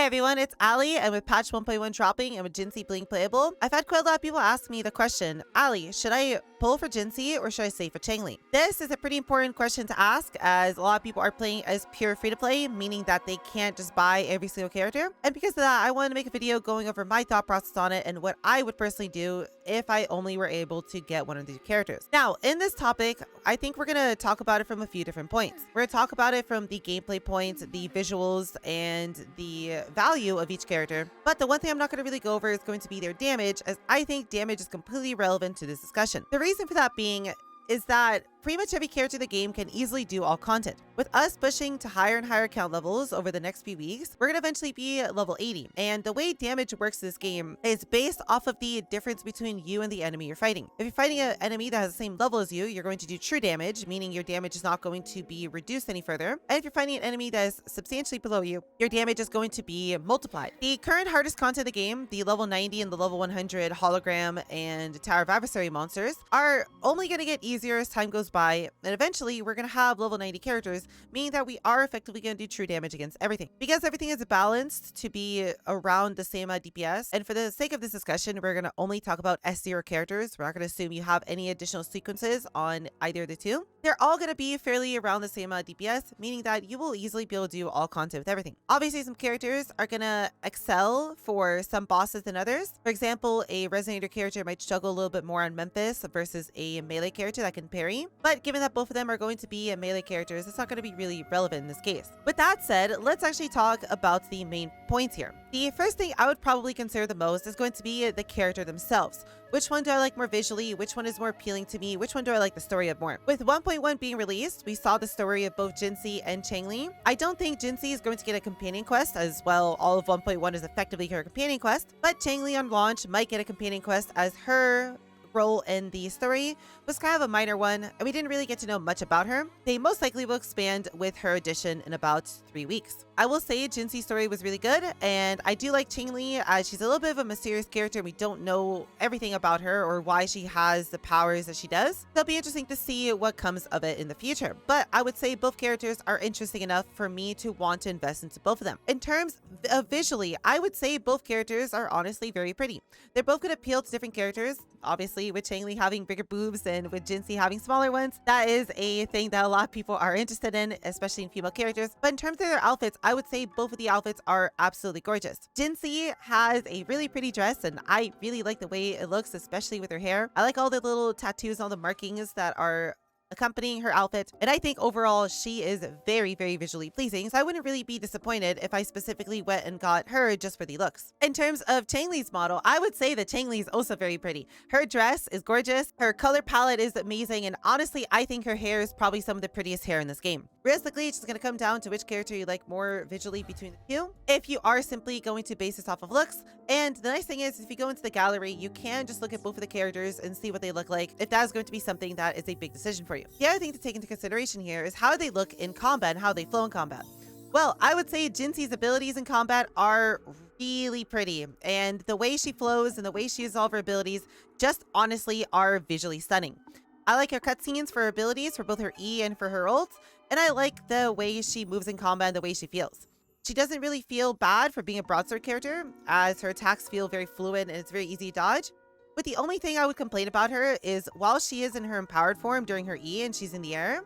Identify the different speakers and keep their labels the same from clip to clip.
Speaker 1: Hey everyone, it's Allie, and with patch 1.1 dropping and with Jinshi being playable, I've had quite a lot of people ask me the question, Allie, should I pull for Jinshi or should I stay for Changli? This is a pretty important question to ask, as a lot of people are playing as pure free-to-play, meaning that they can't just buy every single character. And because of that, I wanted to make a video going over my thought process on it and what I would personally do if I only were able to get one of these characters. Now, in this topic, I think we're going to talk about it from a few different points. We're going to talk about it from the gameplay points, the visuals, and the value of each character. But the one thing I'm not going to really go over is going to be their damage, as I think damage is completely irrelevant to this discussion. The reason for that being is that pretty much every character in the game can easily do all content. With us pushing to higher and higher count levels over the next few weeks, we're going to eventually be at level 80. And the way damage works in this game is based off of the difference between you and the enemy you're fighting. If you're fighting an enemy that has the same level as you, you're going to do true damage, meaning your damage is not going to be reduced any further. And if you're fighting an enemy that is substantially below you, your damage is going to be multiplied. The current hardest content in the game, the level 90 and the level 100 hologram and Tower of Adversary monsters, are only going to get easier as time goes by, and eventually we're going to have level 90 characters, meaning that we are effectively going to do true damage against everything. Because everything is balanced to be around the same DPS, and for the sake of this discussion, we're going to only talk about S0 characters. We're not going to assume you have any additional sequences on either of the two. They're all going to be fairly around the same DPS, meaning that you will easily be able to do all content with everything. Obviously, some characters are going to excel for some bosses than others. For example, a Resonator character might struggle a little bit more on Memphis versus a melee character that can parry. But given that both of them are going to be melee characters, it's not going to be really relevant in this case. With that said, let's actually talk about the main points here. The first thing I would probably consider the most is going to be the character themselves. Which one do I like more visually? Which one is more appealing to me? Which one do I like the story of more? With 1.1 being released, we saw the story of both Jinshi and Changli. I don't think Jinshi is going to get a companion quest, as well all of 1.1 is effectively her companion quest, but Changli on launch might get a companion quest, as her role in the story was kind of a minor one, and we didn't really get to know much about her. They most likely will expand with her addition in about 3 weeks. I will say Jinshi's story was really good, and I do like Changli, as she's a little bit of a mysterious character and we don't know everything about her or why she has the powers that she does. So it'll be interesting to see what comes of it in the future. But I would say both characters are interesting enough for me to want to invest into both of them. In terms of visually, I would say both characters are honestly very pretty. They're both going to appeal to different characters. Obviously, with Changli having bigger boobs and with Jinshi having smaller ones, that is a thing that a lot of people are interested in, especially in female characters. But in terms of their outfits, I would say both of the outfits are absolutely gorgeous. Jinshi has a really pretty dress, and I really like the way it looks, especially with her hair. I like all the little tattoos, all the markings that are accompanying her outfit, and I think overall she is very, very visually pleasing, so I wouldn't really be disappointed if I specifically went and got her just for the looks. In terms of Changli's model, I would say that Changli is also very pretty. Her dress is gorgeous, her color palette is amazing, and honestly I think her hair is probably some of the prettiest hair in this game. Realistically, it's just going to come down to which character you like more visually between the two, if you are simply going to base this off of looks. And the nice thing is, if you go into the gallery, you can just look at both of the characters and see what they look like, if that is going to be something that is a big decision for you. The other thing to take into consideration here is how they look in combat and how they flow in combat. Well, I would say Jinshi's abilities in combat are really pretty, and the way she flows and the way she uses all of her abilities just honestly are visually stunning. I like her cutscenes for her abilities, for both her E and for her ult, and I like the way she moves in combat and the way she feels. She doesn't really feel bad for being a broadsword character, as her attacks feel very fluid and it's very easy to dodge. But the only thing I would complain about her is, while she is in her empowered form during her E and she's in the air,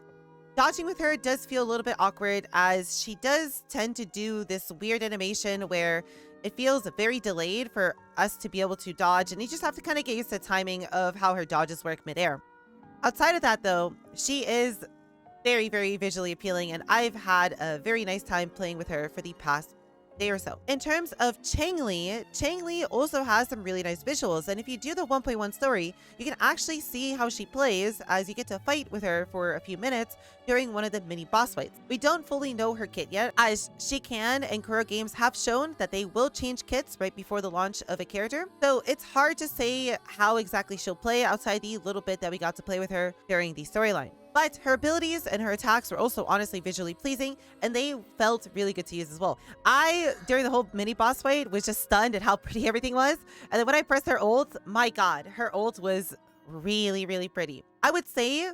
Speaker 1: dodging with her does feel a little bit awkward, as she does tend to do this weird animation where it feels very delayed for us to be able to dodge, and you just have to kind of get used to the timing of how her dodges work midair. Outside of that though, she is very, very visually appealing, and I've had a very nice time playing with her for the past day or so. In terms of Changli also has some really nice visuals, and if you do the 1.1 story, you can actually see how she plays, as you get to fight with her for a few minutes during one of the mini boss fights. We don't fully know her kit yet, as Shikan and Kuro Games have shown that they will change kits right before the launch of a character, so it's hard to say how exactly she'll play outside the little bit that we got to play with her during the storyline. But her abilities and her attacks were also honestly visually pleasing, and they felt really good to use as well. I, during the whole mini boss fight, was just stunned at how pretty everything was. And then when I pressed her ult, my god, her ult was really, really pretty. I would say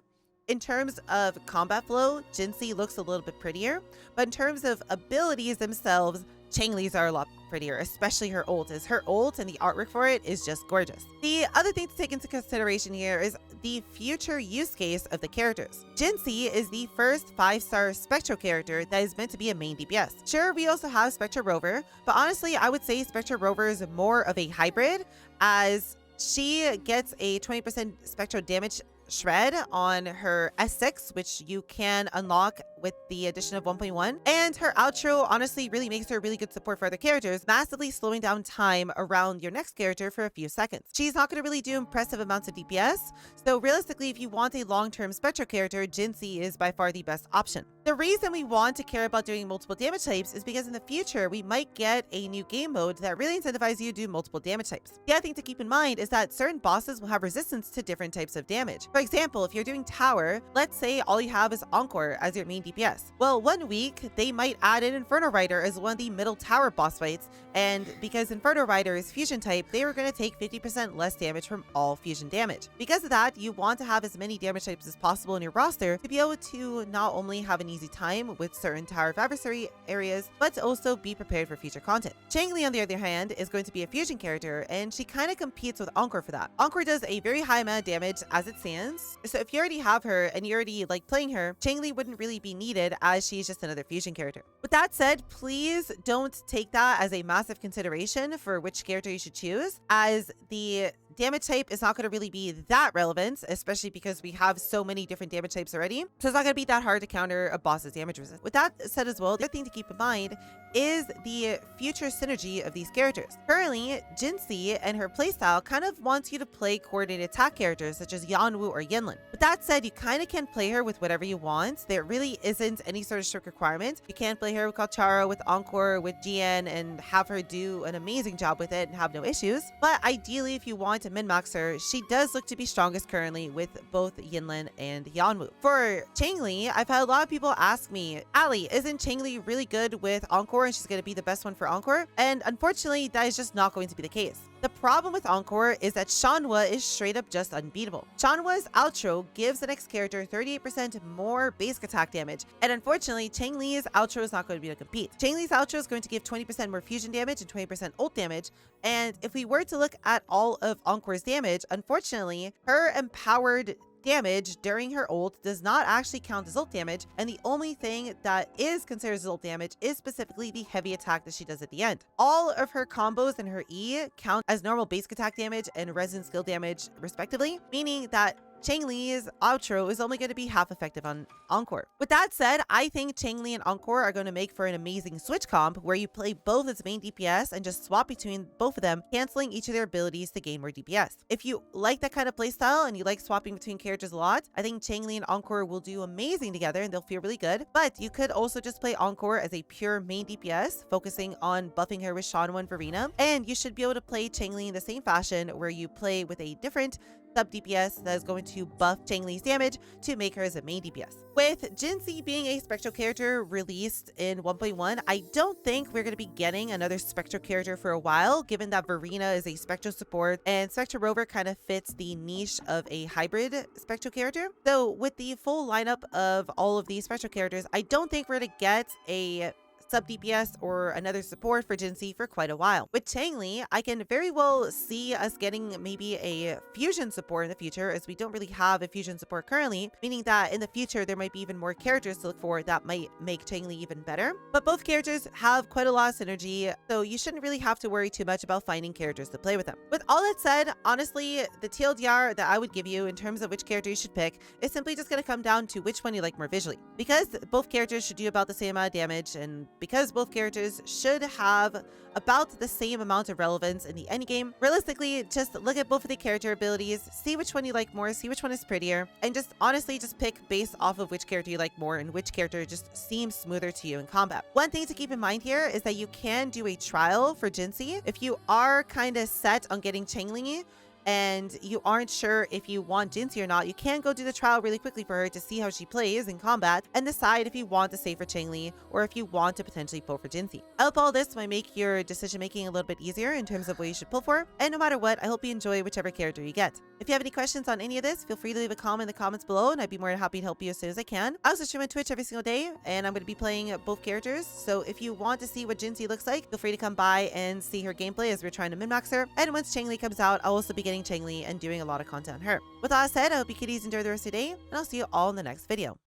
Speaker 1: in terms of combat flow, Jinshi looks a little bit prettier, but in terms of abilities themselves, Changli's are a lot prettier, especially her ult. Her ult and the artwork for it is just gorgeous. The other thing to take into consideration here is the future use case of the characters. Jinshi is the first 5-star Spectro character that is meant to be a main DPS. Sure, we also have Spectro Rover, but honestly, I would say Spectro Rover is more of a hybrid, as she gets a 20% Spectro damage shred on her S6, which you can unlock with the addition of 1.1. And her outro honestly really makes her really good support for other characters, massively slowing down time around your next character for a few seconds. She's not going to really do impressive amounts of DPS, so realistically, if you want a long-term Spectro character, Jinshi is by far the best option. The reason we want to care about doing multiple damage types is because in the future, we might get a new game mode that really incentivizes you to do multiple damage types. The other thing to keep in mind is that certain bosses will have resistance to different types of damage. For example, if you're doing tower, let's say all you have is Encore as your main DPS. Well, 1 week, they might add in Inferno Rider as one of the middle tower boss fights, and because Inferno Rider is fusion type, they were going to take 50% less damage from all fusion damage. Because of that, you want to have as many damage types as possible in your roster to be able to not only have an easy time with certain Tower of Adversary areas, but to also be prepared for future content. Changli, on the other hand, is going to be a fusion character, and she kind of competes with Encore for that. Encore does a very high amount of damage as it stands, so if you already have her and you already like playing her, Changli wouldn't really be needed as she's just another fusion character. With that said, please don't take that as a massive consideration for which character you should choose, as the damage type is not going to really be that relevant, especially because we have so many different damage types already. So it's not going to be that hard to counter a boss's damage resistance. With that said as well, the other thing to keep in mind is the future synergy of these characters. Currently, Jinshi and her playstyle kind of wants you to play coordinated attack characters such as Yanwu or Yinlin. With that said, you kind of can play her with whatever you want. There really isn't any sort of strict requirement. You can play her with Kalchara, with Encore, with GN, and have her do an amazing job with it and have no issues. But ideally, if you want to min-max her, she does look to be strongest currently with both Yinlin and Yanwu. For Changli, I've had a lot of people ask me, Allie, isn't Changli really good with Encore and she's going to be the best one for Encore? And unfortunately, that is just not going to be the case. The problem with Encore is that Shanhua is straight up just unbeatable. Shanhua's outro gives the next character 38% more basic attack damage, and unfortunately, Changli's outro is not going to be able to compete. Changli's outro is going to give 20% more fusion damage and 20% ult damage, and if we were to look at all of Encore's damage, unfortunately, her empowered damage during her ult does not actually count as ult damage, and the only thing that is considered as ult damage is specifically the heavy attack that she does at the end. All of her combos and her E count as normal basic attack damage and resin skill damage respectively, meaning that Changli's outro is only going to be half effective on Encore. With that said, I think Changli and Encore are going to make for an amazing switch comp where you play both as main DPS and just swap between both of them, canceling each of their abilities to gain more DPS. If you like that kind of playstyle and you like swapping between characters a lot, I think Changli and Encore will do amazing together and they'll feel really good. But you could also just play Encore as a pure main DPS, focusing on buffing her with Shanhua and Verena, and you should be able to play Changli in the same fashion where you play with a different sub DPS that is going to buff Changli's damage to make her as a main DPS. With Jinshi being a Spectro character released in 1.1, I don't think we're going to be getting another Spectro character for a while, given that Verena is a Spectro support and Spectro Rover kind of fits the niche of a hybrid Spectro character. So with the full lineup of all of these Spectro characters, I don't think we're going to get a sub DPS or another support for Jinshi for quite a while. With Changli, I can very well see us getting maybe a fusion support in the future, as we don't really have a fusion support currently, meaning that in the future there might be even more characters to look for that might make Changli even better. But both characters have quite a lot of synergy, so you shouldn't really have to worry too much about finding characters to play with them. With all that said, honestly, the TLDR that I would give you in terms of which character you should pick is simply just going to come down to which one you like more visually. Because both characters should do about the same amount of damage, and because both characters should have about the same amount of relevance in the endgame, realistically, just look at both of the character abilities, see which one you like more, see which one is prettier, and just honestly just pick based off of which character you like more and which character just seems smoother to you in combat. One thing to keep in mind here is that you can do a trial for Jinshi. If you are kind of set on getting Changli, and you aren't sure if you want Jinshi or not, you can go do the trial really quickly for her to see how she plays in combat and decide if you want to save for Changli or if you want to potentially pull for Jinshi. I hope all this might make your decision making a little bit easier in terms of what you should pull for, and no matter what, I hope you enjoy whichever character you get. If you have any questions on any of this, feel free to leave a comment in the comments below, and I'd be more than happy to help you as soon as I can. I also stream on Twitch every single day, and I'm going to be playing both characters, so if you want to see what Jinshi looks like, feel free to come by and see her gameplay as we're trying to min-max her. And once Changli comes out, I'll also be getting Changli and doing a lot of content on her. With all that said, I hope you kiddies enjoy the rest of your day, and I'll see you all in the next video.